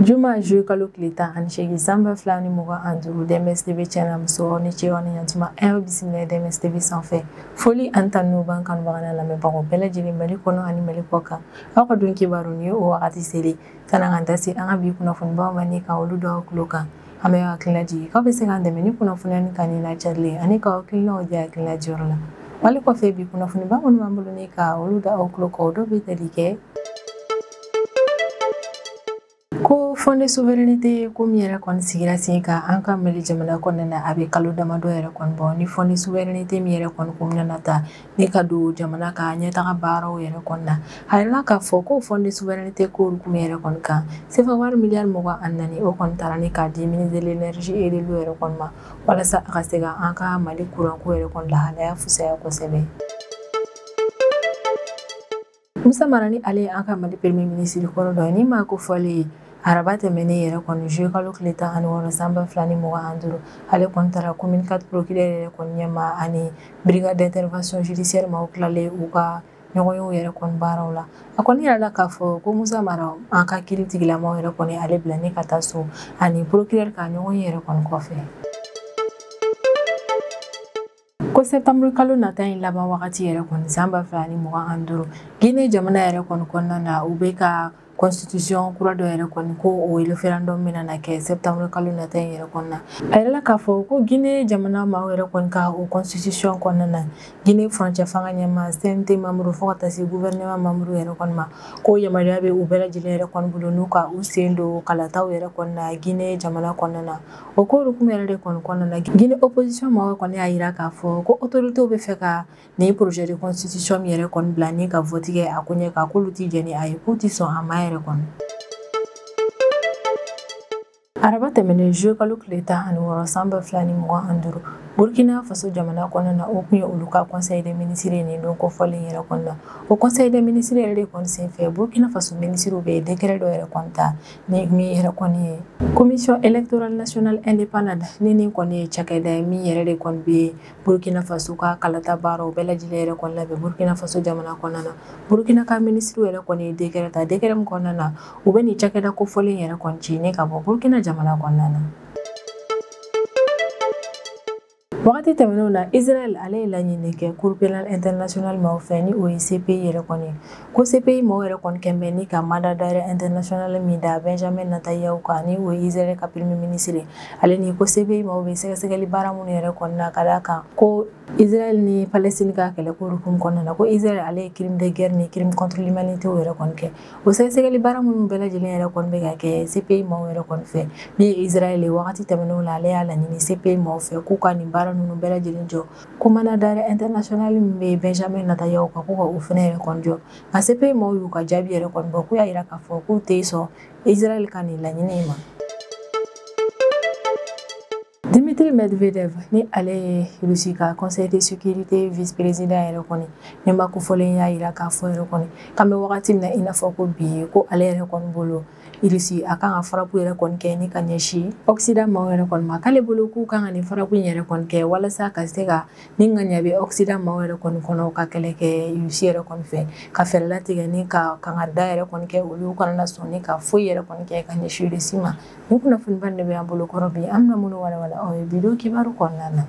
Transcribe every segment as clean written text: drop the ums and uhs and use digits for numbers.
Juma ju kalo kilita ani shegi samba flani muga anduru DMS-TV channel muso ni cewa ni yantuma bismillah DMS-TV sanfɛ foli an tan nuban kan bagana lamɛnbagaw bɛɛ lajɛlen Mali kɔnɔ ani Mali kɔ kan aw ka dun kibaru ni o wagati seli san'an ka taa se an ka bi kunnafonibaw ma ni ka olu dɔw tulo kan an bɛ hakilina jigin k'aw bɛ se k'an dɛmɛ ni kunnafoniya ni ka ni lacarilen ani ka hakilinaw di hakilina jɔyɔrɔ la wali kɔfɛ bi kunnafoniba minnu b'an bolo ni ka olu da aw tulo kan dɔw bɛ tali kɛ ko Fond de souveraineté ko min yɛrɛ kɔni sigira sen kan an ka Mali jamana kɔnɔna na a bɛ kalo damadɔ yɛrɛ kɔni bɔ ni Fond de souveraineté min yɛrɛ kɔni ko mina nata ni ka don jamana ka ɲɛtaga baaraw yɛrɛ kɔni na a yirala k'a fɔ ko Fond de souveraineté ko olu kun yɛrɛ kɔni kan sefa wari miliyari 24 o kɔni taara ni k'a di ministre de l'énergie et de l'eau yɛrɛ kɔni ma walasa a ka se ka an ka Mali courant ko yɛrɛ kɔni lahalaya fusaya kosɛbɛ. Musa Marani ale an ka Mali premier ministre kɔrɔ dɔ ye ni ma ko fɔli araba tɛmɛnen yɛrɛ kɔni juillet kalo tile 16 sanba 2025 ale kɔni taara commune 4 procureur yɛrɛ kɔni ɲɛma ani brigade d'intervention judiciaire ma tilalen u ka ɲɔgɔnyew yɛrɛ kɔni baaraw la a kɔni yirala k'a fɔ ko Musa Mara an ka kiiritigilamaw yɛrɛ kɔni ale bila ni ka taa so ani procureur ka ɲɔgɔn yɛrɛ kɔni kɔfɛ. Ko septembre kalo nata in laban wagati yɛrɛ kɔni sanba 2025 Guinée jamana yɛrɛ kɔni kɔnɔna na u bɛ ka constitution kura dɔ yɛrɛ kɔni ko o référendum mina na kɛ septembre kalo nata in yɛrɛ kɔnɔna a yirala k'a fɔ ko Guinée jamana maaw yɛrɛ kɔni ka o constitution kɔnɔna na Guinée furancɛ fanga ɲɛma CNT membre fo ka taa se gouvernement membre yɛrɛ kɔni ma ko yamaruya bɛ u bɛɛ lajɛlen yɛrɛ kɔni bolo n'u ka u sen don kalataw yɛrɛ kɔni na Guinée jamana kɔnɔna na o ko hukumu yɛrɛ de kɔni kɔnɔna na Guinée opposition maaw kɔni y'a yira k'a fɔ ko autorités bɛ fɛ ka ni projet de constitution min yɛrɛ kɔni bila ni ka vote kɛ a ko ɲɛ ka k'olu ti jɛni a ye k'u ti sɔn a ma yɛrɛ kɔni. Araba tɛmɛnen juillet kalo tile 16 sanba 2025 Burkina Faso jamana kɔnɔna na o kun ye olu ka conseil des ministres ye nin don kofɔlen yɛrɛ kɔni na o conseil des ministres yɛrɛ de kɔni senfɛ Burkina Faso ministres bɛ décret dɔ yɛrɛ kɔni ta ni min yɛrɛ kɔni ye commission électorale nationale indépendante ni nin kɔni ye cakɛda ye min yɛrɛ de kɔni bɛ Burkina Faso ka kalata baaraw bɛɛ lajɛlen yɛrɛ kɔni labɛn Burkina Faso jamana kɔnɔna na Burkina ka ministres yɛrɛ kɔni ye décret ta décret min kɔnɔna na u bɛ nin cakɛda kofɔlen yɛrɛ kɔni ci ne ka bɔ Burkina jamana kɔnɔna na. Wagati tɛmɛnenw na Israël ale ye laɲini kɛ Cour pénale internationale maaw fɛ ni o ye CPI yɛrɛ kɔni ko CPI maaw yɛrɛ kɔni kɛnbɛ ni ka mandat d'arrêt international min da Benjamin Netanyahu kan ni o ye Israël ka premier ministre ale ni ko CPI maaw bɛ sɛgɛsɛgɛli baara minnu yɛrɛ kɔni na ka d'a kan ko Israël ni Palestine ka kɛlɛ ko hukumu kɔnɔna na ko Israël ale ye crime de guerre ni crime contre l'humanité yɛrɛ kɔni kɛ o sɛgɛsɛgɛli baara minnu bɛɛ lajɛlen yɛrɛ kɔni bɛ ka kɛ CPI maaw yɛrɛ kɔni fɛ min ye Israël ye wagati tɛmɛnenw la ale y'a laɲini CPI maaw fɛ k'u ka nin baara ninnu bɛɛ lajɛlen jɔ ko mandat d'arrêt international min bɛ Benjamin Netanyahu kan ko ka o fana yɛrɛ kɔni jɔ nka CPI maaw y'u ka jaabi yɛrɛ kɔni bɔ k'u y'a yira k'a fɔ k'u tɛ sɔn Israël ka nin laɲini ma. Dimitri Medvedev ni ale ye Russie ka conseil de sécurité vice-président yɛrɛ kɔni ni ma kofɔlen y'a yira k'a fɔ yɛrɛ kɔni k'an bɛ wagati min na i n'a fɔ ko bi ko ale yɛrɛ kɔni bolo Russie a kan ka farapu yɛrɛ kɔni kɛ ni ka ɲɛsin Occident maaw yɛrɛ kɔni ma k'ale bolo k'u kan ka nin farapu in yɛrɛ kɔni kɛ walasa ka se ka ni ŋaniya bɛ Occident maaw yɛrɛ kɔni kɔnɔ ka kɛlɛ kɛ Russie yɛrɛ kɔni fɛ ka fɛɛrɛ latigɛ ni ka kangarida yɛrɛ kɔni kɛ olu kana sɔn ni ka foyi yɛrɛ kɔni kɛ ka ɲɛsin Russie ma ni kunnafoniba de bɛ an bolo kɔrɔ bi an bɛna minnu walawala aw ye bidon kibaru kɔnɔna na.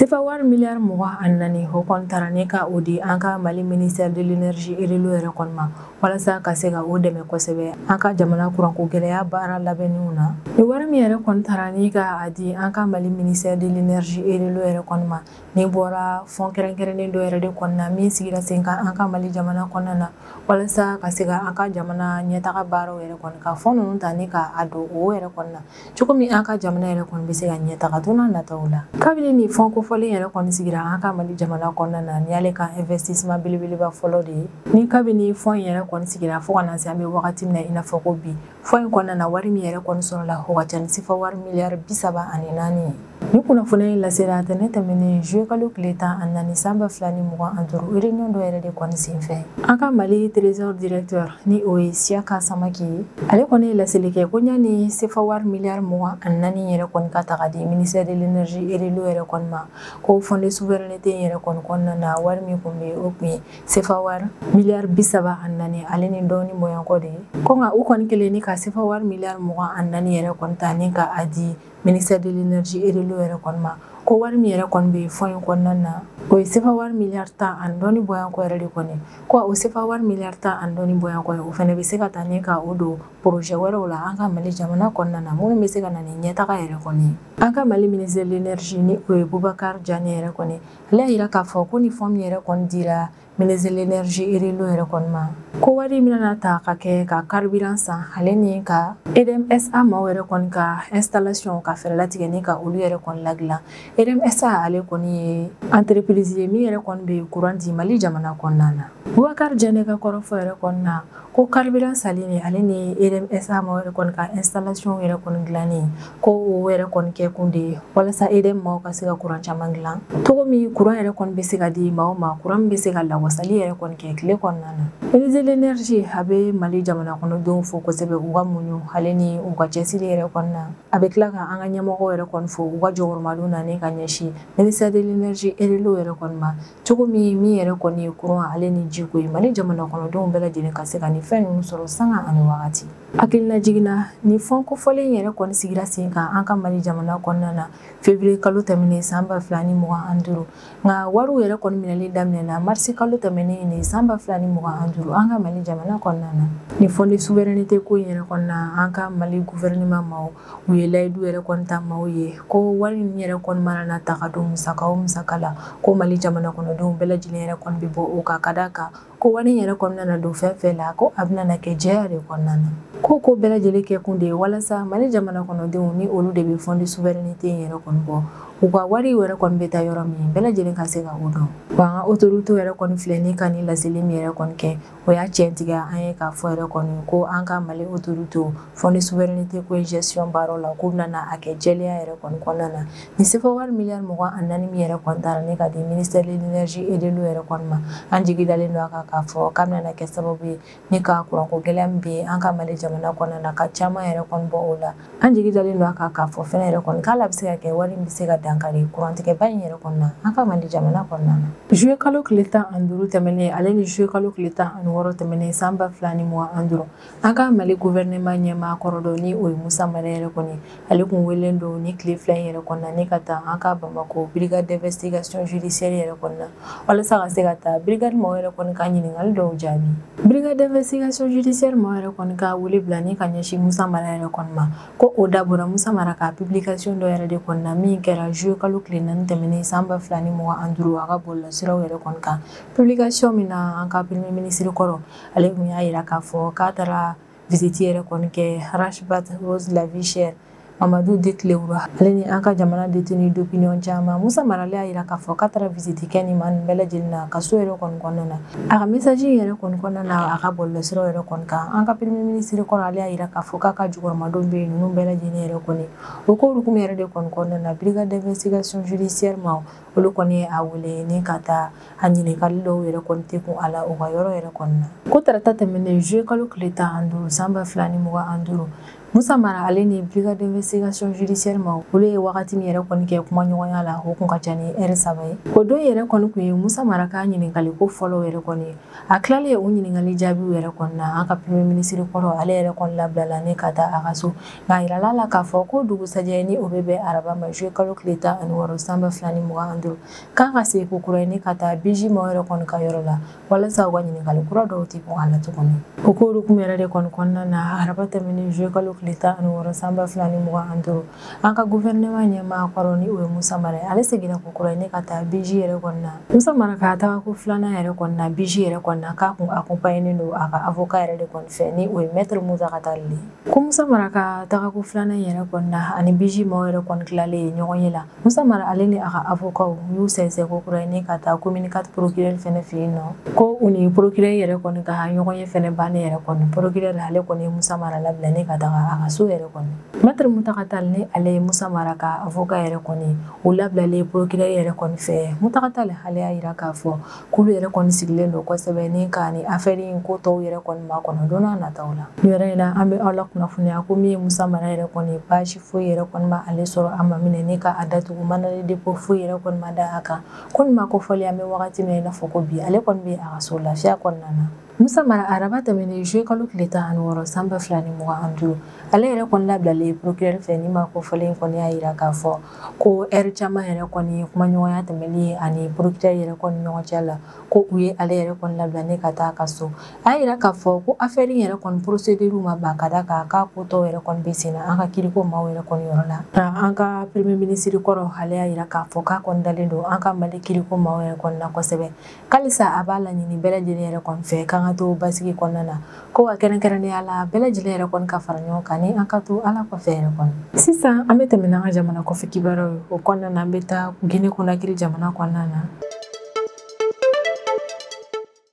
Sefa wari miliyari 24 o kɔni taara ni ka o di an ka Mali ministère de l'énergie et de l'eau yɛrɛ kɔni ma walasa ka se ka o dɛmɛ kosɛbɛ an ka jamana kuranko gɛlɛya baara labɛnniw na ni wari min yɛrɛ kɔni taara ni ka a di an ka Mali ministère de l'énergie et de l'eau yɛrɛ kɔni ma ni bɔra fond kɛrɛnkɛrɛnnen dɔ yɛrɛ de kɔni na min sigira sen kan an ka Mali jamana kɔnɔna na walasa ka se ka an ka jamana ɲɛtaga baaraw yɛrɛ kɔni ka fond ninnu ta ni ka a don o yɛrɛ kɔni na cogo min an ka jamana yɛrɛ kɔni bɛ se ka ɲɛtaga don n'a nataw la kabini ni fond kofɔlen yɛrɛ kɔni sigira an ka Mali jamana kɔnɔna na ni y'ale ka investissement belebeleba fɔlɔ de ye ni kabini fond in yɛrɛ kɔni sigira fo ka na se an bɛ wagati min na i n'a fɔ ko bi fond in kɔnɔna na wari min yɛrɛ kɔni sɔrɔla o ka ca ni sefa wari miliyari 34 ye ni kunnafoni in lasera tɛnɛ tɛmɛnen juillet kalo tile 14 sanba 2025 réunion dɔ yɛrɛ de kɔni senfɛ an ka Mali trésor directeur ni o ye Siaka Samaki ye ale kɔni ye laseli kɛ ko ɲani CFA wari miliyari 24 yɛrɛ kɔni ka taga di ministère de l'énergie et de l'eau yɛrɛ kɔni ma ko fond de souveraineté yɛrɛ kɔni kɔnɔna na wari min kun bɛ o kun ye CFA wari miliyari 34 ale ni dɔɔni bɔɲɔgɔn de ye ko nka u kɔni kelen ni ka CFA wari miliyari 24 yɛrɛ kɔni ta ni ka a di ministère de l'énergie et de l'eau yɛrɛ kɔni ma ko wari min yɛrɛ kɔni bɛ fond in kɔnɔna na o ye CFA wari miliyari 10 ani dɔɔni bɔɲɔgɔn yɛrɛ de kɔni ko o CFA wari miliyari 10 ani dɔɔni bɔɲɔgɔn ye o fana bɛ se ka taa ni ka o don projet wɛrɛw la an ka Mali jamana kɔnɔna na minnu bɛ se ka na ni ɲɛtaga yɛrɛ kɔni an ka Mali ministère de l'énergie ni o ye Boubacar Diané yɛrɛ kɔni ale y'a jira k'a fɔ ko ni fond min yɛrɛ kɔni dira ministère de l'énergie et de l'eau yɛrɛ kɔni ma ko wari min na ta ka kɛ ka carburant san ale ni ka EDMSA maaw yɛrɛ kɔni ka installation ka fɛɛrɛ latigɛ ni ka olu yɛrɛ kɔni ladilan EDMSA ale kɔni ye entreprise ye min yɛrɛ kɔni bɛ courant di Mali jamana kɔnɔna na Boubacar Diané ka kɔrɔfɔ yɛrɛ kɔni na ko carburant sali ni ale ni EDMSA maaw yɛrɛ kɔni ka installation yɛrɛ kɔni dilanni ko o yɛrɛ kɔni kɛ kun de ye walasa EDM maaw ka se ka courant caman dilan cogo min courant yɛrɛ kɔni bɛ se ka di maaw ma courant min bɛ se ka lawasali yɛrɛ kɔni kɛ tile kɔnɔna na ministère de l'énergie a bɛ Mali jamana kɔnɔdenw fo kosɛbɛ u ka muɲu ale ni u ka cɛsiri yɛrɛ kɔni na a bɛ tila ka an ka ɲɛmɔgɔw yɛrɛ kɔni fo u ka jɔyɔrɔmalu nani ka ɲɛsin ministère de l'énergie et de l'eau yɛrɛ kɔni ma cogo min yɛrɛ kɔni ye courant ale ni jiko ye Mali jamana kɔnɔdenw bɛɛ lajɛlen ka se ka ni fɛn ninnu sɔrɔ sanga ani wagati hakilina jiginna ni fɛn kofɔlen yɛrɛ kɔni sigira sen kan an ka Mali jamana kɔnɔna na février kalo tɛmɛnen san 2025 nka wariw yɛrɛ kɔni minɛli daminɛna mars kalo tɛmɛnen ni san 2025 an ka Mali jamana kɔnɔna na ni fond de souveraineté ko yɛrɛ kɔnɔna an ka Mali gouvernement maaw u ye layidu yɛrɛ kɔni ta maaw ye ko wari min yɛrɛ kɔni mana ta ka don musaka la ko Mali jamana kɔnɔdenw bɛɛ lajɛlen yɛrɛ kɔni bɛ bɔ o kan ka d'a kan ko wari yɛrɛ kɔnɔna na don fɛn fɛn la ko a bɛna na kɛ jɛya de kɔnɔna na ko bɛɛ lajɛlen kɛ kun de ye walasa Mali jamana kɔnɔdenw ni olu de bɛ fond de souveraineté yɛrɛ kɔni bɔ u ka wari yɛrɛ kɔni bɛ taa yɔrɔ min bɛɛ lajɛlen ka se ka o dɔn wa an ka autorité yɛrɛ kɔni filɛ ni ka ni laseli min yɛrɛ kɔni kɛ o y'a tiɲɛtigiya an ye k'a fɔ yɛrɛ kɔni ko an ka Mali autorité fond de souveraineté ko gestion baaraw la k'u bɛna a kɛ jɛlenya yɛrɛ kɔni kɔnɔna na ni CFA wari miliyari 24 min yɛrɛ kɔni taara ne ka di ministère de l'énergie et de l'eau yɛrɛ kɔni ma an jigi dalen don a kan k'a fɔ k'a bɛna kɛ sababu ye ni ka kuranko gɛlɛya min bɛ an ka Mali jamana kɔnɔna na ka caman yɛrɛ kɔni bɔ o la an jigi dalen don a kan k'a fɔ fɛnɛ yɛrɛ kɔni k'ala bɛ se ka kɛ wari min bɛ se ka dankari kurantigɛba in yɛrɛ kɔnɔna an ka Mali jamana kɔnɔna na juillet kalo tile 15 tɛmɛnen ale ni juillet kalo tile 16 tɛmɛnen san 2025 an ka Mali gouvernement ɲɛmaa kɔrɔ dɔ ni o ye Musa Mara yɛrɛ kɔni ale kun welen don ni tile 2 in yɛrɛ kɔnɔna ni ka taa an ka Bamako brigade d'investigation judiciaire yɛrɛ kɔnɔna walasa ka se ka taa brigade maaw yɛrɛ kɔni ka ɲininkali dɔw jaabi brigade d'investigation judiciaire maaw yɛrɛ kɔni ka wele bila ni ka ɲɛsin Musa Mara yɛrɛ kɔni ma ko o dabɔra Musa Mara ka publication dɔ yɛrɛ de kɔnɔna min kɛra juillet kalo tile 4 tɛmɛnen san 2025 a ka bɔlɔlɔsiraw yɛrɛ kɔni kan publication min na an ka premier ministre kɔrɔ ale kun y'a jira k'a fɔ k'a taara visite yɛrɛ kɔni kɛ Rashbat Rose la vie chère Mamadou Detlewura ale ni an ka jamana détenu d'opinion caman Musa Mara y'a jira k'a fɔ k'a taara visite kɛ ni maa ninnu bɛɛ lajɛlen na ka so yɛrɛ kɔni kɔnɔna na a ka message yɛrɛ kɔni kɔnɔna na a ka bɔlɔlɔsiraw yɛrɛ kɔni kan an ka premier ministre kɔrɔ ale y'a jira k'a fɔ k'a ka jukɔrɔmadenw bɛ yen ninnu bɛɛ lajɛlen yɛrɛ kɔni o ko hukumu yɛrɛ de kɔni kɔnɔna na brigade d'investigation judiciaire ma olu kɔni ye a wele ni ka taa a ɲininkali dɔw yɛrɛ kɔni tɛ kun a la u ka yɔrɔ yɛrɛ kɔni na ko tarata tɛmɛnen juillet kalo tile 15 san 2025 Musa Mara ale ni brigade d'investigation judiciaire ma olu ye wagati min yɛrɛ kɔni kɛ kuma ɲɔgɔnya la o kun ka ca ni heure 3 ye o don yɛrɛ kɔni kun ye Musa Mara ka ɲininkali ko fɔlɔ yɛrɛ kɔni a tilalen o ɲininkali jaabiw yɛrɛ kɔni na an ka premier ministre kɔrɔ ale yɛrɛ kɔni labilala ne ka taa a ka so nka a yirala la k'a fɔ ko dugusajɛ ni o bɛ bɛn araba ma juillet kalo tile 16 san 2025 k'a ka se ko kura ye ne ka taa BJ maaw yɛrɛ kɔni ka yɔrɔ la walasa u ka ɲininkali kura dɔw tɛ kun a la tuguni o ko hukumu yɛrɛ de kɔni kɔnɔna na araba tɛmɛnen juillet kalo tile 16 san 2025 an ka gouvernement ɲɛmaa kɔrɔ ni o ye Musa Mara ye ale seginna ko kura ye ne ka taa BJ yɛrɛ kɔni na Musa Mara ka taga ko filanan yɛrɛ kɔni na BJ yɛrɛ kɔni na k'a kun accompagné don a ka avocat yɛrɛ de kɔni fɛ ni o ye maître Musa Katali ko Musa Mara ka taga ko filanan yɛrɛ kɔni na ani BJ maaw yɛrɛ kɔni tilalen ɲɔgɔn ye la Musa Mara ale ni a ka avocat u y'u sɛnsɛn ko kura ye ka taa communicat procureur fɛnɛ fɛ yen nɔ ko u ni procureur yɛrɛ kɔni ka ɲɔgɔn ye fɛnɛ bannen yɛrɛ kɔni procureur ale kɔni ye Musa Mara labila ka taga a ka so yɛrɛ kɔni maître Mutakatali ni ale ye Musa Mara ka avocat yɛrɛ kɔni u labilalen procureur yɛrɛ kɔni fɛ Mutakatali ale y'a yira k'a fɔ k'olu yɛrɛ kɔni sigilen don kosɛbɛ ni ka ni affaire in ko tɔw yɛrɛ kɔni ma kɔnɔ don n'a nataw la ni yɛrɛ in na an bɛ aw la kunnafoniya ko min ye Musa Mara yɛrɛ kɔni baasi foyi yɛrɛ kɔni ma ale sɔrɔ a ma minɛ ni ka a datugu mandali dépôt foyi yɛrɛ kɔni ma da a kan ko nin ma ko fɔli an bɛ wagati min i n'a fɔ ko bi ale kɔni bɛ a ka so lafiya kɔnɔna na Musa Mara araba tɛmɛnen juillet kalo tile 16 san 2025 ale yɛrɛ kɔni labilalen procureur fɛ ni ma ko fɔlen kɔni y'a yira k'a fɔ ko heure caman yɛrɛ kɔni kumaɲɔgɔnya tɛmɛli ani procureur yɛrɛ kɔni ɲɔgɔn cɛ la ko u ye ale yɛrɛ kɔni labila ka taa a ka so a y'a yira k'a fɔ ko affaire yɛrɛ kɔni procédure ma ban ka da kan k'a ko tɔw yɛrɛ kɔni bɛ sen na an ka kiriko maaw yɛrɛ kɔni yɔrɔ la an ka premier ministre kɔrɔ ale y'a yira k'a fɔ k'a kɔni dalen don an ka Mali kiriko maaw yɛrɛ kɔni na kosɛbɛ k'alisa a b'a laɲini bɛɛ lajɛlen yɛrɛ kɔni fɛ k'an ka to basigi kɔnɔna na ko wa kɛrɛnkɛrɛnnenya la bɛɛ lajɛlen yɛrɛ kɔni ka fara ɲɔgɔn kan ni an ka to Ala kɔfɛ yɛrɛ kɔni sisan an bɛ tɛmɛ n'an ka jamana kɔfɛ kibaruyaw ye o kɔnɔna na an bɛ taa Guinée Conakry jamana kɔnɔna na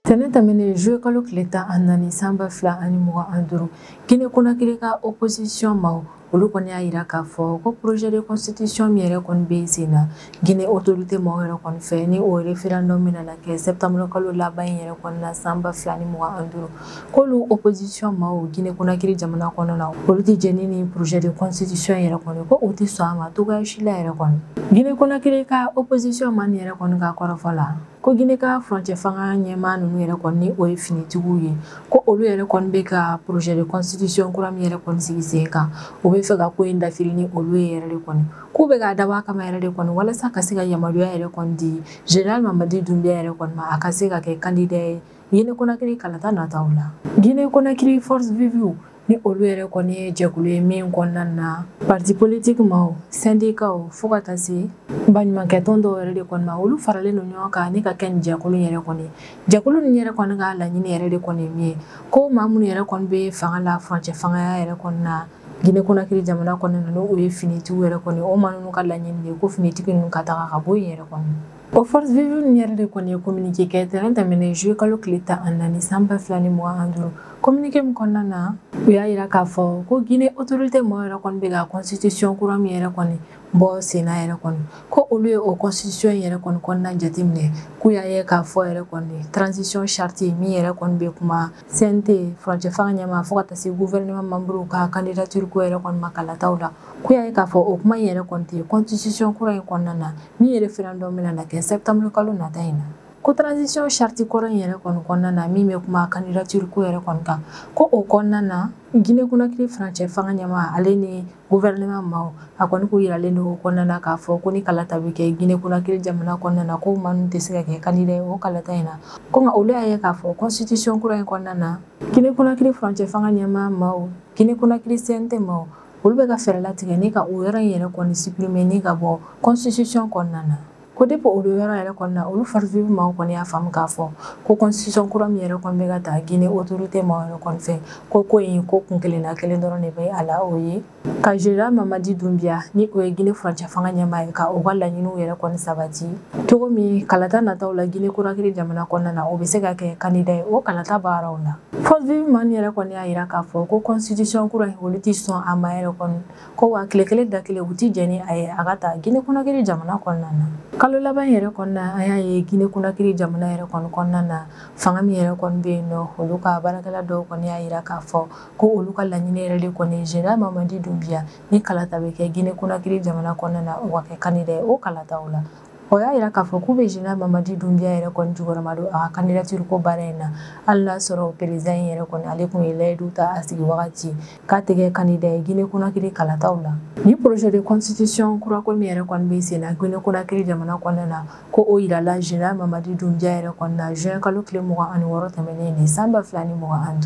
tɛnɛ tɛmɛnen juillet kalo tile 14 san 2025 Guinée Conakry ka opposition maaw olu kɔni y'a yira k'a fɔ ko projet de constitution min yɛrɛ kɔni bɛ sen na Guinée autorité maaw yɛrɛ kɔni fɛ ni o référendum min nana kɛ septembre kalo laban in yɛrɛ kɔni na san 2025 k'olu opposition maaw Guinée Conakry jamana kɔnɔ na olu tɛ jɛni ni projet de constitution yɛrɛ kɔni ko u tɛ sɔn a ma cogoya si la yɛrɛ kɔni Guinée Conakry ka opposition ma nin yɛrɛ kɔni ka kɔrɔfɔ la ko Guinée ka frontière fanga ɲɛmaa ninnu yɛrɛ kɔni ni o ye finitigiw ye ko olu yɛrɛ kɔni bɛ ka projet de constitution kura min yɛrɛ kɔni sigi sen kan u bɛ fɛ ka ko in dafiri ni olu ye yɛrɛ de kɔni k'u bɛ ka dabɔ a kama yɛrɛ de kɔni walasa ka se ka yamaruya yɛrɛ kɔni di Général Mamadi Doumbia yɛrɛ kɔni ma a ka se ka kɛ candidat ye Guinée Conakry kalata nataw la Guinée Conakry force vive ni olu yɛrɛ kɔni ye jɛkulu ye min kɔnɔna na parti politique maaw syndicat fo ka taa se baɲumankɛ tɔn dɔw yɛrɛ de kɔni ma olu faralen don ɲɔgɔn kan ni ka kɛ nin jɛkulu yɛrɛ kɔni jɛkulu nin yɛrɛ kɔni ka laɲini yɛrɛ de kɔni ye min ye ko maa minnu yɛrɛ kɔni bɛ fanga la furancɛ fangaya yɛrɛ kɔni na Guinée Conakry jamana kɔnɔ na n'o ye finitigiw yɛrɛ kɔni o maa ninnu ka laɲini de ye ko finitigi ninnu ka taga ka bɔ yen yɛrɛ kɔni o force vive nin yɛrɛ de kɔni ye communiqué kɛ tɛnɛ tɛmɛnen juillet kalo tile 14 san 2025 communiqué min kɔnɔna na u y'a yira k'a fɔ ko Guinée autorité maaw yɛrɛ kɔni bɛ ka constitution kura min yɛrɛ kɔni bɔ sen na yɛrɛ kɔni ko olu ye o constitution yɛrɛ kɔni kɔnɔna jateminɛ k'u y'a ye k'a fɔ yɛrɛ kɔni transition charte min yɛrɛ kɔni bɛ kuma CNT furancɛ fanga ɲɛmaa fo ka taa se gouvernement membre ka candidature ko yɛrɛ kɔni ma kalataw la k'u y'a ye k'a fɔ o kuma in yɛrɛ kɔni tɛ constitution kura in kɔnɔna na min ye référendum min nana kɛ septembre kalo nata in na ko transition charte kɔrɔ in yɛrɛ kɔni kɔnɔna na min bɛ kuma candidature ko yɛrɛ kɔni kan ko o kɔnɔna na Guinée Conakry furancɛ fanga ɲɛmaa ale ni gouvernement maaw a kɔni k'u yiralen don o kɔnɔna na k'a fɔ ko ni kalata bɛ kɛ Guinée Conakry jamana kɔnɔna na ko maa ninnu tɛ se ka kɛ candidat ye o kalata in na ko nka olu y'a ye k'a fɔ constitution kura in kɔnɔna na Guinée Conakry furancɛ fanga ɲɛmaa maaw Guinée Conakry CNT maaw olu bɛ ka fɛɛrɛ latigɛ ni ka o yɔrɔ in yɛrɛ kɔni supprimer ni ka bɔ constitution kɔnɔna na ko depuis olu yɔrɔ yɛrɛ kɔni na olu force vive maaw kɔni y'a faamu k'a fɔ ko constitution kura min yɛrɛ kɔni bɛ ka ta Guinée autorité maaw yɛrɛ kɔni fɛ ko in ko kun kelenna kelen dɔrɔn de bɛ a la o ye ka Général Mamadi Doumbia ni o ye Guinée furancɛ fanga ɲɛmaa ye ka u ka laɲiniw yɛrɛ kɔni sabati cogo min kalata nataw la Guinée Conakry jamana kɔnɔna na o bɛ se ka kɛ candidat ye o kalata baaraw la force vive maaw yɛrɛ kɔni y'a yira k'a fɔ ko constitution kura in olu tɛ sɔn a ma yɛrɛ kɔni ko wa tile kelen da kelen u tɛ jɛn ni a ye a ka ta Guinée Conakry jamana kɔnɔna na kalo laban yɛrɛ kɔnɔna an y'a ye Guinée Conakry jamana yɛrɛ kɔni kɔnɔna na fanga min yɛrɛ kɔni bɛ yen nɔ olu ka baarakɛla dɔw kɔni y'a yira k'a fɔ ko olu ka laɲini yɛrɛ de kɔni Général Mamadi Doumbia ni kalata bɛ kɛ Guinée Conakry jamana kɔnɔna na o ka kɛ candidat ye o kalataw la o y'a yira k'a fɔ k'u bɛ Général Mamadi Doumbia yɛrɛ kɔni jukɔrɔma don a ka candidature ko baara in na hali n'a sɔrɔ président in yɛrɛ kɔni ale tun ye layidu ta a sigi wagati k'a tɛ kɛ candidat ye Guinée Conakry kalataw la ni projet de constitution kura ko min yɛrɛ kɔni bɛ sen na Guinée Conakry jamana kɔnɔna na ko o yirala Général Mamadi Doumbia yɛrɛ kɔni na juin kalo tile 26 tɛmɛnen nin san 2025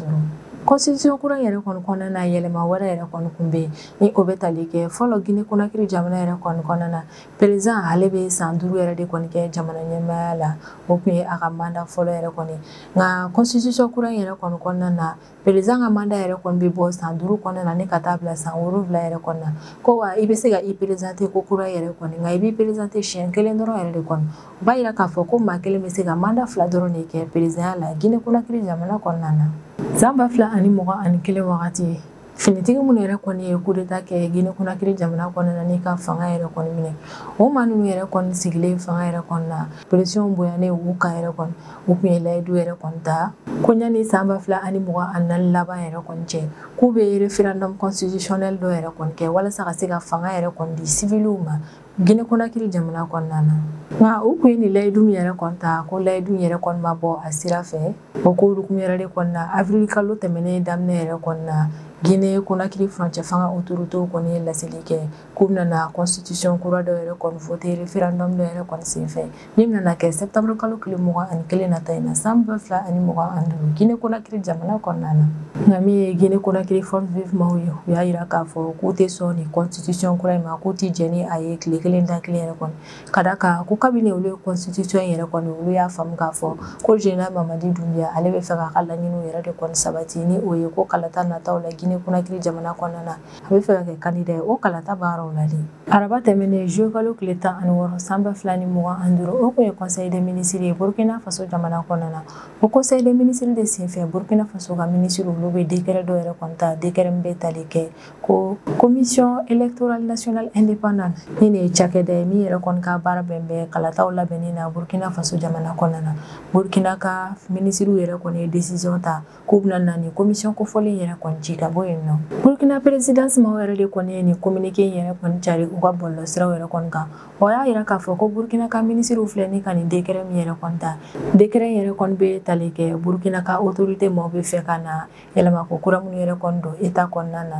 constitution kura yɛrɛ kɔni kɔnɔna na yɛlɛma wɛrɛ yɛrɛ kɔni kun bɛ ni o bɛ tali kɛ fɔlɔ Guinée Conakry jamana yɛrɛ kɔni kɔnɔna na président ale bɛ san 5 yɛrɛ de kɔni kɛ jamana ɲɛmaaya la o kun ye a ka mandat fɔlɔ yɛrɛ kɔni nka constitution kura yɛrɛ kɔni kɔnɔna na président ka mandat yɛrɛ kɔni bɛ bɔ san 5 kɔnɔna na ni ka taa bila san 7 yɛrɛ kɔnɔna na ko wa i bɛ se ka i présenter ko kura yɛrɛ kɔni nka i b'i présenter siɲɛ 1 dɔrɔn yɛrɛ de kɔni o b'a yira k'a fɔ ko maa kelen bɛ se ka mandat 2 dɔrɔn de kɛ président la Guinée Conakry jamana kɔnɔna na san 2021 wagati finitigi minnu yɛrɛ kɔni ye coup d'état kɛ Guinée Conakry jamana kɔnɔna na n'i ka fanga yɛrɛ kɔni minɛ o maa ninnu yɛrɛ kɔni sigilen fanga yɛrɛ kɔni na pression bonyanen u kan yɛrɛ kɔni u kun ye layidu yɛrɛ kɔni ta ko ɲani san 2024 laban yɛrɛ kɔni cɛ k'u bɛ référendum constitutionnel dɔ yɛrɛ kɔni kɛ walasa ka se ka fanga yɛrɛ kɔni di civiliw ma Guinée Conakry jamana kɔnɔna na nka u kun ye nin layidu min yɛrɛ kɔni ta ko layidu yɛrɛ kɔni ma bɔ a sira fɛ o k'olu kun yɛrɛ de kɔni na avril kalo tɛmɛnen daminɛ yɛrɛ kɔni na Guinée Conakry furancɛ fanga autorités kɔni ye laseli kɛ k'u bɛna constitution kura dɔ yɛrɛ kɔni voter référendum dɔ yɛrɛ kɔni senfɛ min bɛna kɛ septembre kalo tile 21 nata in na san 2025 Guinée Conakry jamana kɔnɔna na nka min ye Guinée Conakry force vive maaw ye u y'a yira k'a fɔ k'u tɛ sɔn ni constitution kura in ma k'u tɛ jɛn ni a ye tile 1 da 1 yɛrɛ kɔni ka da kan ko kabini olu ye constitution yɛrɛ kɔni olu y'a faamu k'a fɔ ko général Mamadi Doumbouya ale bɛ fɛ k'a ka laɲiniw yɛrɛ de kɔni sabati ni o ye ko kalata nataw la Guinée Conakry jamana kɔnɔna na a bɛ fɛ ka kɛ candidat ye o kalata baaraw la de araba tɛmɛnen juillet kalo tile 16 san 2025 o kun ye conseil des ministres ye Burkina Faso jamana kɔnɔna na o conseil des ministres de senfɛ Burkina Faso ka ministre olu bɛ décret dɔ yɛrɛ kɔni ta décret min bɛ tali kɛ ko commission électorale nationale indépendante ni ne ye cakɛda ye min yɛrɛ kɔni ka baara bɛn bɛ kalataw labɛnni na Burkina Faso jamana kɔnɔna na Burkina ka ministres yɛrɛ kɔni ye décision ta k'u bɛna na nin commission kofɔlen yɛrɛ kɔni ci ka bɔ yen nɔ Burkina présidence maaw yɛrɛ de kɔni ye nin communiqué yɛrɛ kɔni cari u ka bɔlɔsiraw yɛrɛ kɔni kan o y'a yira k'a fɔ ko Burkina ka ministres filɛ ni ka nin décret min yɛrɛ kɔni ta décret yɛrɛ kɔni bɛ tali kɛ Burkina ka autorité maaw bɛ fɛ ka na yɛlɛma ko kura minnu yɛrɛ kɔni don état kɔnɔna na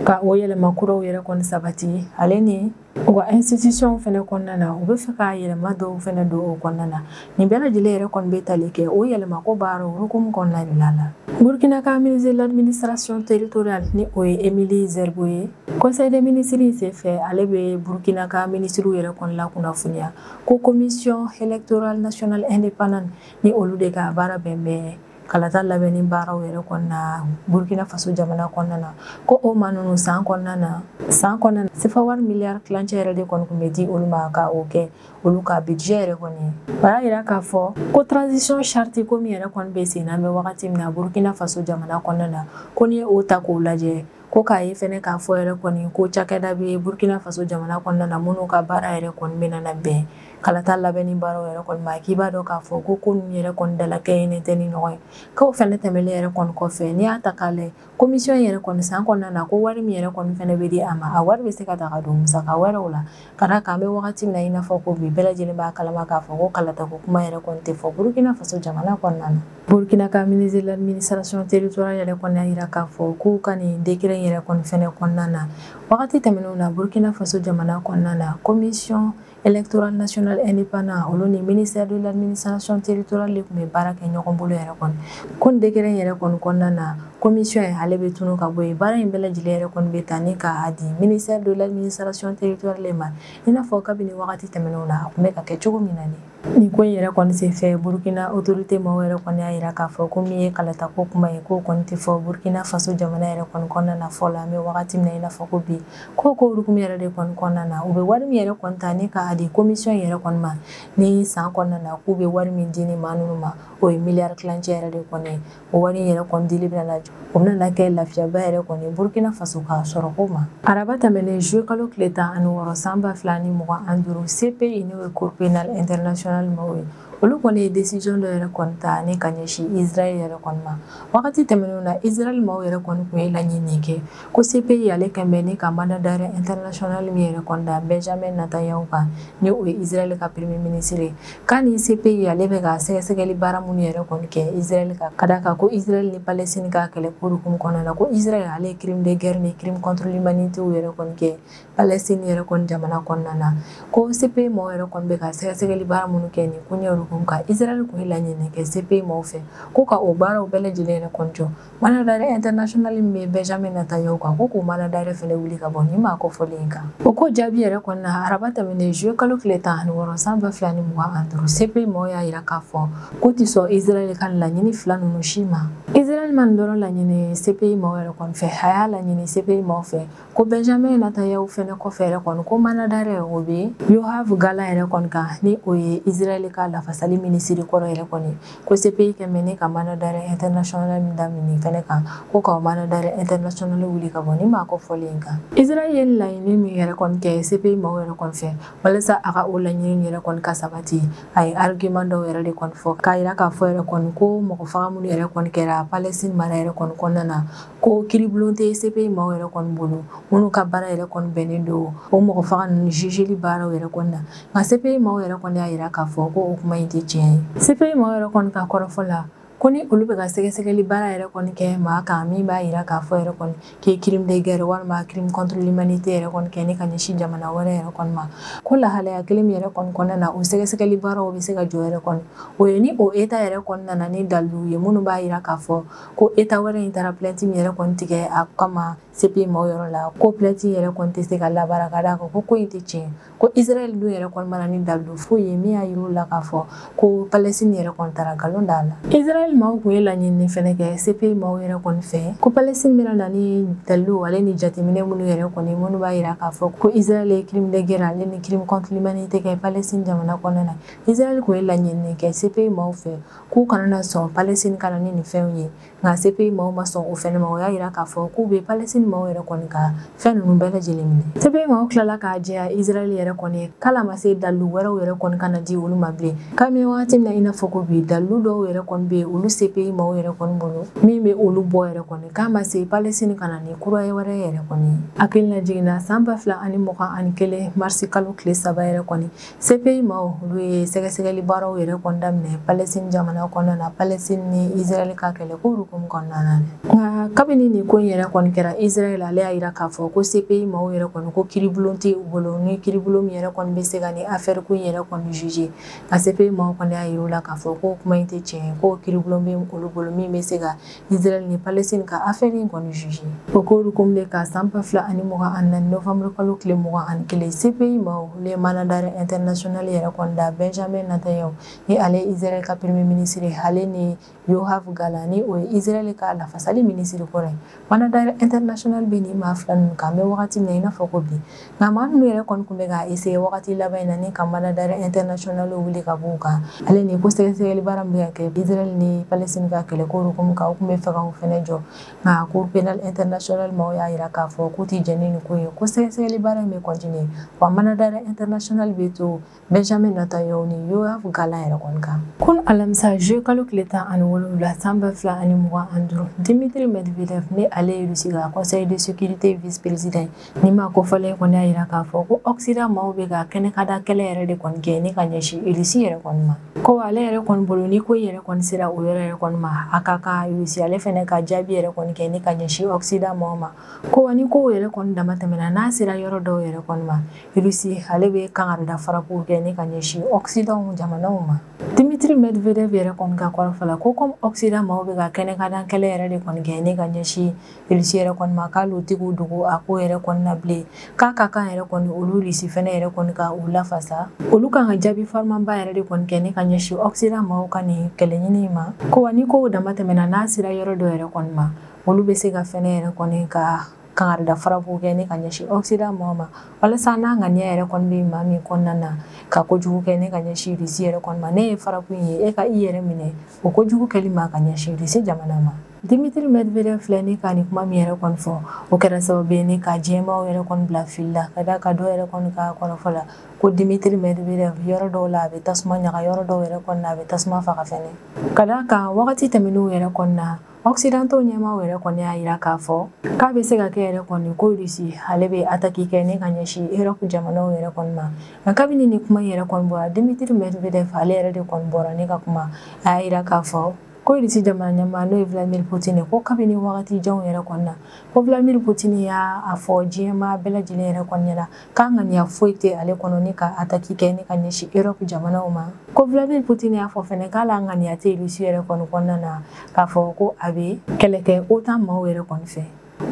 ka o yɛlɛma kuraw yɛrɛ kɔni sabati ale ni u ka institution fɛnɛ kɔnɔna na u bɛ fɛ ka yɛlɛma dɔw fɛnɛ don o kɔnɔna na nin bɛɛ lajɛlen yɛrɛ kɔni bɛ tali kɛ o yɛlɛma ko baaraw hukumu kɔnɔna de la Burkina ka ministre de l'administration territoriale ni o ye Émilie Zerbo ye conseil des ministres senfɛ ale bɛ Burkina ka ministres yɛrɛ kɔni lakunnafoniya ko commission électorale nationale indépendante ni olu de ka baara bɛn bɛn kalata labɛnni baaraw yɛrɛ kɔnɔna na Burkina Faso jamana kɔnɔna na ko o maa ninnu san kɔnɔna na sefa wari miliyari kilancɛ yɛrɛ de kɔni kun bɛ di olu ma ka o kɛ olu ka budget yɛrɛ kɔni o y'a yira k'a fɔ ko transition charte ko min yɛrɛ kɔni bɛ sen na an bɛ wagati min na Burkina Faso jamana kɔnɔna na ko n'i ye o ta k'o lajɛ ko k'a ye fɛnɛ k'a fɔ yɛrɛ kɔni ko cakɛda bɛ Burkina Faso jamana kɔnɔna na minnu ka baara yɛrɛ kɔni bɛna na bɛn kalata labɛnni baaraw yɛrɛ kɔni ma k'i b'a dɔn k'a fɔ ko ninnu yɛrɛ kɔni dalakɛɲɛnen tɛ ni ɲɔgɔn ye k'o fɛnɛ tɛmɛlen yɛrɛ kɔni kɔfɛ n'i y'a ta k'a lajɛ commission yɛrɛ kɔni san kɔnɔna na ko wari min yɛrɛ kɔni fɛnɛ bɛ di a ma a wari bɛ se ka ta ka don musaka wɛrɛw la ka d'a kan an bɛ wagati min na i n'a fɔ ko bi bɛɛ lajɛlen b'a kalama k'a fɔ ko kalata ko kuma yɛrɛ kɔni tɛ fɔ Burkina Faso jamana kɔnɔna na Burkina ka ministre de l'administration territoriale yɛrɛ kɔni y'a yira k'a fɔ k'u ka nin décret yɛrɛ kɔni fɛnɛ kɔnɔna na wagati tɛmɛnenw na Burkina Faso jamana kɔnɔna na commission électorale nationale indépendant olu ni ministère de l'administration territoriale de tun bɛ baara kɛ ɲɔgɔn bolo yɛrɛ kɔni ko nin décret yɛrɛ kɔni kɔnɔna na commission ye ale bɛ tunu ka bɔ yen baara in bɛɛ lajɛlen yɛrɛ kɔni bɛ ta ni k'a di ministère de l'administration territoriale ma i n'a fɔ kabini wagati tɛmɛnenw na a tun bɛ ka kɛ cogo min na de nin ko in yɛrɛ kɔni senfɛ Burkina autorité maaw yɛrɛ kɔni y'a yira k'a fɔ ko min ye kalata ko kuma ye k'o kɔni tɛ fɔ Burkina Faso jamana yɛrɛ kɔni kɔnɔna na fɔlɔ an bɛ wagati min na i n'a fɔ ko bi ko hukumu yɛrɛ de kɔni kɔnɔna na u bɛ wari min yɛrɛ kɔni ta ni k'a di commission yɛrɛ kɔni ma ni san kɔnɔna na k'u bɛ wari min di ni maa ninnu ma o ye miliyari kilancɛ yɛrɛ de kɔni ye o wari yɛrɛ kɔni dili bɛna lajɔ o bɛna kɛ lafiyaba yɛrɛ kɔni Burkina Faso ka sɔrɔ ko ma araba tɛmɛnen juillet kalo tile 16 san 2025 CPI n'o ye Cour pénale internationale maaw ye olu kɔni ye décision dɔ yɛrɛ kɔni ta ni ka ɲɛsin Israël yɛrɛ kɔni ma wagati tɛmɛnenw na Israël maaw yɛrɛ kɔni kun ye laɲini kɛ ko CPI ale kan bɛ ni ka mandat d'arrêt international min yɛrɛ kɔni da Benjamin Netanyahu kan ni o ye Israël ka premier ministre ye k'a ni CPI ale bɛ ka sɛgɛsɛgɛli baara minnu yɛrɛ kɔni kɛ Israël kan ka d'a kan ko Israël ni Palestine ka kɛlɛ ko hukumu kɔnɔna na ko Israël ale ye crime de guerre ni crime contre l'humanité yɛrɛ kɔni kɛ Palestine yɛrɛ kɔni jamana kɔnɔna na ko CPI maaw yɛrɛ kɔni bɛ ka sɛgɛsɛgɛli baara minnu kɛ ni ko ɲɛ ko ka Israel ko laɲini kɛ CPI mɔgɔw fɛ ko ka o baaraw bɛɛ lajɛlen yɛrɛ kɔni jɔ. Mandataire international min bɛ Benjamin Netanyahu kan ko k'o mandataire fɛnɛ wuli ka bɔ nin maa kɔfɔlen in kan. O ko jaabi yɛrɛ kɔni na araba tɛmɛnen juillet kalo tile 16 san 2025 CPI mɔgɔw y'a yira k'a fɔ k'u tɛ sɔn Israel ka laɲini fila ninnu si ma. Israel man dɔrɔn laɲini CPI mɔgɔw yɛrɛ kɔni fɛ a y'a laɲini CPI mɔgɔw fɛ ko Benjamin Netanyahu fɛnɛ kɔfɛ yɛrɛ kɔni ko mandataire o bɛ Yoav Gallant yɛrɛ kɔni kan ni o ye Israel ka lafasali minisiri kɔrɔ yɛrɛ kɔni ko CPI kɛ mɛ ni ka mandataire international min daminɛ fɛnɛ kan ko ka mandataire international wuli ka bɔ ni maa kɔfɔlen in kan. Israel ye laɲini min yɛrɛ kɔni kɛ CPI mɔgɔw yɛrɛ kɔni fɛ walasa a ka o laɲini yɛrɛ kɔni ka sabati a ye argument dɔw yɛrɛ de kɔni fɔ k'a yira k'a fɔ yɛrɛ kɔni ko mɔgɔ faga minnu yɛrɛ kɔni kɛra Palestine mara yɛrɛ kɔni kɔnɔna na ko kiribulon tɛ CPI mɔgɔw yɛrɛ kɔni bolo minnu ka baara yɛrɛ kɔni bɛnnen don o mɔgɔ faga ninnu jugeli baaraw yɛrɛ kɔni na nka CPI mɔgɔw yɛrɛ kɔni y'a yira k'a fɔ ko o kuma in tɛ tiɲɛ ye. CPI mɔgɔw yɛrɛ kɔni ka kɔrɔfɔ la ko ni olu bɛ ka sɛgɛsɛgɛli baara yɛrɛ kɔni kɛ maa kan min b'a yira k'a fɔ yɛrɛ kɔni k'i crime de guerre walima crime contre l'humanité yɛrɛ kɔni kɛ ni ka ɲɛsin jamana wɛrɛ yɛrɛ kɔni ma ko lahalaya kelen min yɛrɛ kɔni kɔnɔna na o sɛgɛsɛgɛli baaraw bɛ se ka jɔ yɛrɛ kɔni o ye ni o État yɛrɛ kɔni nana ni dalilu ye minnu b'a yira k'a fɔ ko État wɛrɛ in taara plainte min yɛrɛ kɔni tigɛ a kama CPI mɔgɔw yɔrɔ la ko plainte yɛrɛ kɔni tɛ se ka labaara ka d'a kan ko in tɛ tiɲɛ ko Israel dun yɛrɛ kɔni mana ni dalilu foyi ye min y'a yir'u la k'a fɔ ko Palestine yɛrɛ kɔni taara nkalon d'a la. Israel maaw tun ye laɲini fɛnɛ kɛ CPI mɔgɔw yɛrɛ kɔni fɛ ko Palestine bɛna na ni dalilu ale ni jateminɛ minnu yɛrɛ kɔni minnu b'a yira k'a fɔ ko Israel ye crime de guerre ale ni crime contre l'humanité kɛ Palestine jamana kɔnɔna na. Israel tun ye laɲini kɛ CPI mɔgɔw fɛ k'u kana na sɔn Palestine ka na ni nin fɛnw ye nka CPI mɔgɔw ma sɔn o fɛnɛ ma o y'a yira k'a fɔ k'u bɛ Palestine mɔgɔw yɛrɛ kɔni ka fɛn ninnu bɛɛ lajɛlen minɛ. CPI mɔgɔw tilala k'a jɛya Israel yɛrɛ kɔni k'ala ma se dalilu wɛrɛw yɛrɛ kɔni kana di olu ma bilen kabini wagati min na i n'a fɔ ko bi dalilu dɔw yɛrɛ kɔni bɛ yen olu CPI mɔgɔw yɛrɛ kɔni bolo min bɛ olu bɔ yɛrɛ kɔni k'a ma se Palestine kana ni kuraye wɛrɛ yɛrɛ kɔni hakilina jiginna san 2021 marisi kalo tile 3 yɛrɛ kɔni CPI mɔgɔw olu ye sɛgɛsɛgɛli baaraw yɛrɛ kɔni daminɛ Palestine jamana kɔnɔna na Palestine ni Israel ka kɛlɛ ko hukumu kɔnɔna na nka kabini nin ko in yɛrɛ kɔni kɛra Israel ale y'a yira k'a fɔ ko CPI mɔgɔw yɛrɛ kɔni ko kiribulon tɛ u bolo ni kiribulon min yɛrɛ kɔni bɛ se ka ni affaire ko in yɛrɛ kɔni juger nka CPI mɔgɔw kɔni y'a yir'u la k'a fɔ ko kuma in tɛ tiɲɛ ye ko kiribulon bɛ olu bolo min bɛ se ka Israel ni Palestine ka affaire in kɔni juger o ko hukumu de ka san 2024 novembre kalo tile 21 CPI mɔgɔw olu ye mandataire international yɛrɛ kɔni da Benjamin Netanyahu ni ale Israel ka premier ministre ale ni Yoav Gallant ni o ye Israel ka lafasali minisiri kɔrɔ ye mandataire international bɛ ni maa fila ninnu kan bɛ wagati min na i n'a fɔ ko bi nka maa ninnu yɛrɛ kɔni tun bɛ ka essayer wagati laban in na ni ka mandataire international wuli ka bɔ u kan ale ni ko sɛgɛsɛgɛli baara min bɛ ka kɛ Israel ni Palestine ka kɛlɛ ko hukumu kan u tun bɛ fɛ ka o fɛnɛ jɔ nka Cour pénale international mɔgɔw y'a yira k'a fɔ k'u tɛ jɛn ni nin ko ye ko sɛgɛsɛgɛli baara in bɛ continuer wa mandataire international bɛ to Benjamin Netanyahu ni Yoav Gallant yɛrɛ kɔni kan. Kun alamisa juillet kalo tile 17 san 2025 Dimitri Medvedev ni ale ye Russie ka conseil de sécurité vice président ni maa kofɔlen kɔni y'a yira k'a fɔ ko Occident maaw bɛ ka kɛnɛ ka da kɛlɛ yɛrɛ de kɔni kɛ ni ka ɲɛsin Russie yɛrɛ kɔni ma ko ale yɛrɛ kɔni bolo ni ko yɛrɛ kɔni sera o yɔrɔ yɛrɛ kɔni ma a ka kan Russie ale fɛnɛ ka jaabi yɛrɛ kɔni kɛ ni ka ɲɛsin Occident maaw ma ko ni ko yɛrɛ kɔni dama tɛmɛna n'a sera yɔrɔ dɔw yɛrɛ kɔni ma Russie ale bɛ kangarida farapo kɛ ni ka ɲɛsin Occident jamanaw ma. Dimitri Medvedev yɛrɛ kɔni ka kɔrɔfɔ la ko comme Occident maaw bɛ ka kɛnɛ ka da kɛlɛ yɛrɛ de kɔni kɛ ni ka ɲɛsin Russie yɛrɛ kɔni ma k'ale tigiw dogo a ko yɛrɛ kɔni na bilen k'a ka kan yɛrɛ kɔni olu Russie fɛnɛ yɛrɛ kɔni ka u lafasa olu kan ka jaabi farimanba yɛrɛ de kɔni kɛ ni ka ɲɛsin Occident maaw ka nin kɛlɛɲini ma ko wa ni ko dama tɛmɛna n'a sera yɔrɔ dɔ yɛrɛ kɔni ma olu bɛ se ka fɛnɛ yɛrɛ kɔni ka kangarida farapo kɛ ni ka ɲɛsin Occident maaw ma walasa n'a ŋaniya yɛrɛ kɔni bɛ maa min kɔnɔna na ka kojugu kɛ ni ka ɲɛsin Russie yɛrɛ kɔni ma ne ye farapo in ye e ka i yɛrɛ minɛ o kojugu kɛli ma ka ɲɛsin Russie jamana ma. Dimitri Medvedev filɛ ni ka nin kuma min yɛrɛ kɔni fɔ o kɛra sababu ye ni ka diɲɛmaaw yɛrɛ kɔni bila fili la ka d'a kan dɔw yɛrɛ kɔni ka kɔrɔfɔ la ko Dimitri Medvedev yɔrɔ dɔw la a bɛ tasuma ɲaga yɔrɔ dɔw yɛrɛ kɔni na a bɛ tasuma faga fɛnɛ ka d'a kan wagati tɛmɛnenw yɛrɛ kɔni na Occidentaux ɲɛmaaw yɛrɛ kɔni y'a yira k'a fɔ k'a bɛ se ka kɛ yɛrɛ kɔni ko Russie ale bɛ attaque kɛ ni ka ɲɛsin Europe jamanaw yɛrɛ kɔni ma nka kabini nin kuma yɛrɛ kɔni bɔra Dimitri Medvedev ale yɛrɛ de kɔni bɔra ne ka kuma a y'a yira k'a fɔ ko Russie jamana ɲɛmaa n'o ye Vladimir Poutine ko kabini wagati janw yɛrɛ kɔnɔna na ko Vladimir Poutine y'a fɔ diɲɛmaa bɛɛ lajɛlen yɛrɛ kɔnɔna na k'an ŋaniya foyi tɛ ale kɔnɔ ni ka attaque kɛ ni ka ɲɛsin Europe jamanaw ma ko Vladimir Poutine y'a fɔ fɛnɛ k'ala ŋaniya tɛ Russie yɛrɛ kɔnɔna na k'a fɔ ko a bɛ kɛlɛ kɛ OTAN maaw yɛrɛ kɔni fɛ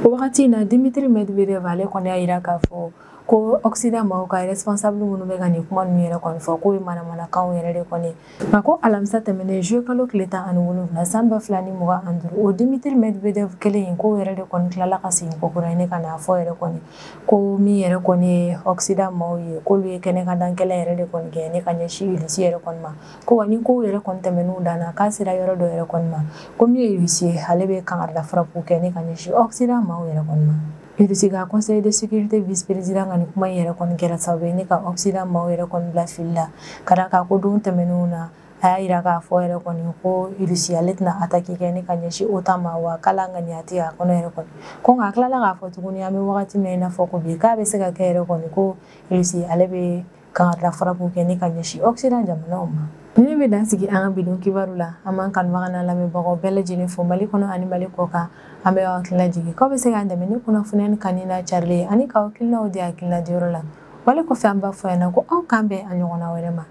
o wagati in na Dmitry Medvedev ale kɔni y'a yira k'a fɔ ko Occident maaw ka responsable minnu bɛ ka nin kuma ninnu yɛrɛ kɔni fɔ k'o ye manamanakanw yɛrɛ de kɔni nka ko alamisa tɛmɛnen juillet kalo tile 17 san 2025 o Dmitry Medvedev kelen in k'o yɛrɛ de kɔni tilala ka segin kokura ye ka n'a fɔ yɛrɛ kɔni ko min yɛrɛ kɔni ye Occident maaw ye k'olu ye kɛnɛ ka dan kɛlɛ yɛrɛ de kɔni kɛ ne ka ɲɛsin Russie yɛrɛ kɔni ma ko wa ni kow yɛrɛ kɔni tɛmɛn'u dan na k'a sera yɔrɔ dɔ yɛrɛ kɔni ma ko min ye Russie ye ale bɛ kangarida frappe kɛ ne ka ɲɛsin Occident maaw yɛrɛ kɔni ma Russie ka Conseil de sécurité vice-président ka nin kuma in yɛrɛ kɔni kɛra sababu ye ne ka Occident maaw yɛrɛ kɔni bila fili la ka d'a kan ko don tɛmɛnenw na a y'a yira k'a fɔ yɛrɛ kɔni ko Russie ale tɛna attaque kɛ ne ka ɲɛsin OTAN ma wa k'ala ŋaniya tɛ a kɔnɔ yɛrɛ kɔni ko nka a tilala k'a fɔ tuguni an bɛ wagati min na i n'a fɔ ko bi k'a bɛ se ka kɛ yɛrɛ kɔni ko Russie ale bɛ kangarida frappe kɛ ne ka ɲɛsin Occident jamanaw ma ni bɛ dan sigi an ka bidon kibaru la an b'an kanubaga n'a lamɛnbagaw bɛɛ lajɛlen fo Mali kɔnɔ ani Mali kɔ kan an bɛ aw hakilina jigin k'aw bɛ se k'an dɛmɛ ni kunnafoniya ni kanni n'a carili ye ani k'aw hakilinaw di hakilina diyɔrɔ la wale kɔfɛ an b'a fɔ yan ko aw k'an bɛn a ɲɔgɔnna wɛrɛ ma